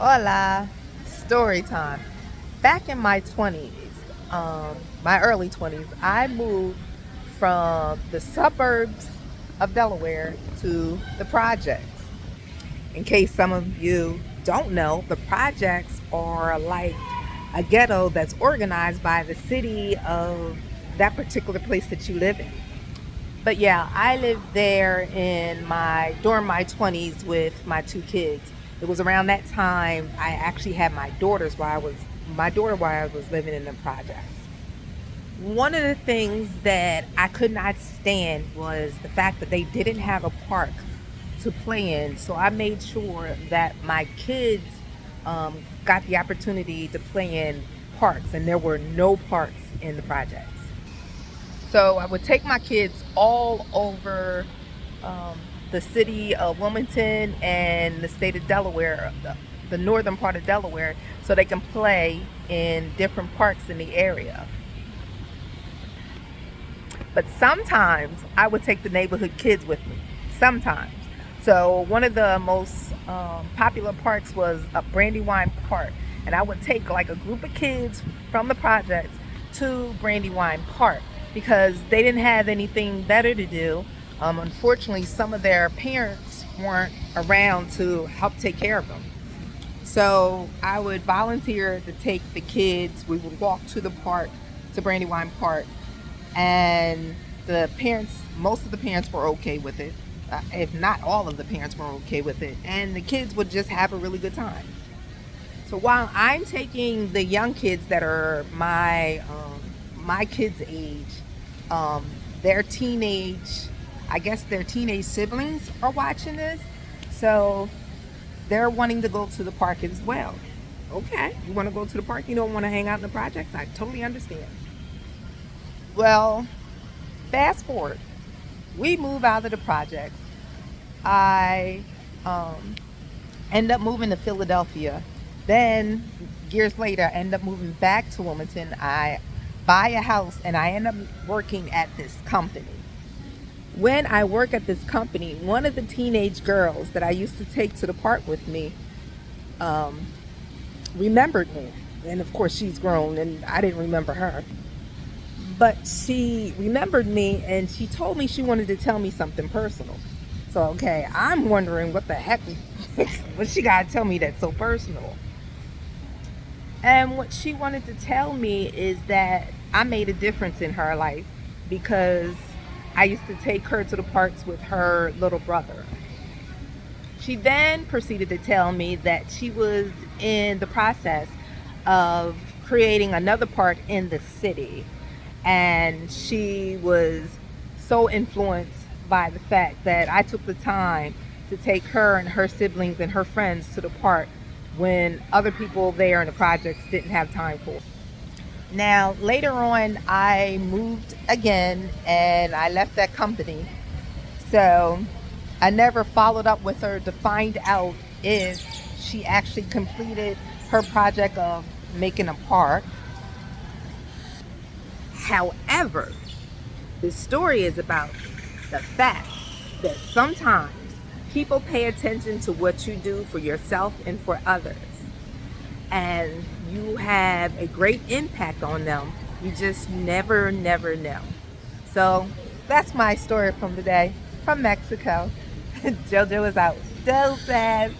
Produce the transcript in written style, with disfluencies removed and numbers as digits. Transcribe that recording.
Hola, story time. Back in my 20s, my early 20s, I moved from the suburbs of Delaware to the projects. In case some of you don't know, the projects are like a ghetto that's organized by the city of that particular place that you live in. But yeah, I lived there during my 20s with my two kids. It was around that time I actually had my daughter while I was living in the projects. One of the things that I could not stand was the fact that they didn't have a park to play in. So I made sure that my kids got the opportunity to play in parks, and there were no parks in the projects. So I would take my kids all over um, the city of Wilmington and the state of Delaware, the northern part of Delaware, so they can play in different parks in the area. But sometimes I would take the neighborhood kids with me. Sometimes. So one of the most popular parks was a Brandywine Park, and I would take like a group of kids from the projects to Brandywine Park because they didn't have anything better to do. Unfortunately, some of their parents weren't around to help take care of them. So I would volunteer to take the kids. We would walk to the park, to Brandywine Park, and most of the parents were okay with it. If not all of the parents were okay with it, and the kids would just have a really good time. So while I'm taking the young kids that are my kids' age, um, their teenage, I guess their teenage siblings are watching this, so they're wanting to go to the park as well. Okay, you want to go to the park? You don't want to hang out in the projects? I totally understand. Well, fast forward, we move out of the projects. I um, end up moving to Philadelphia. Then years later, I end up moving back to Wilmington. I buy a house and I end up working at this company. When I work at this company, one of the teenage girls that I used to take to the park with me um, remembered me. And of course, she's grown and I didn't remember her. But she remembered me and she told me she wanted to tell me something personal. So, okay, I'm wondering what the heck, what she got to tell me that's so personal. And what she wanted to tell me is that I made a difference in her life because I used to take her to the parks with her little brother. She then proceeded to tell me that she was in the process of creating another park in the city. And she was so influenced by the fact that I took the time to take her and her siblings and her friends to the park when other people there in the projects didn't have time for it. Now, later on, I moved again and I left that company. So I never followed up with her to find out if she actually completed her project of making a park. However, this story is about the fact that sometimes people pay attention to what you do for yourself and for others. And you have a great impact on them. You just never know. So that's my story from today from Mexico. JoJo is out. Doses.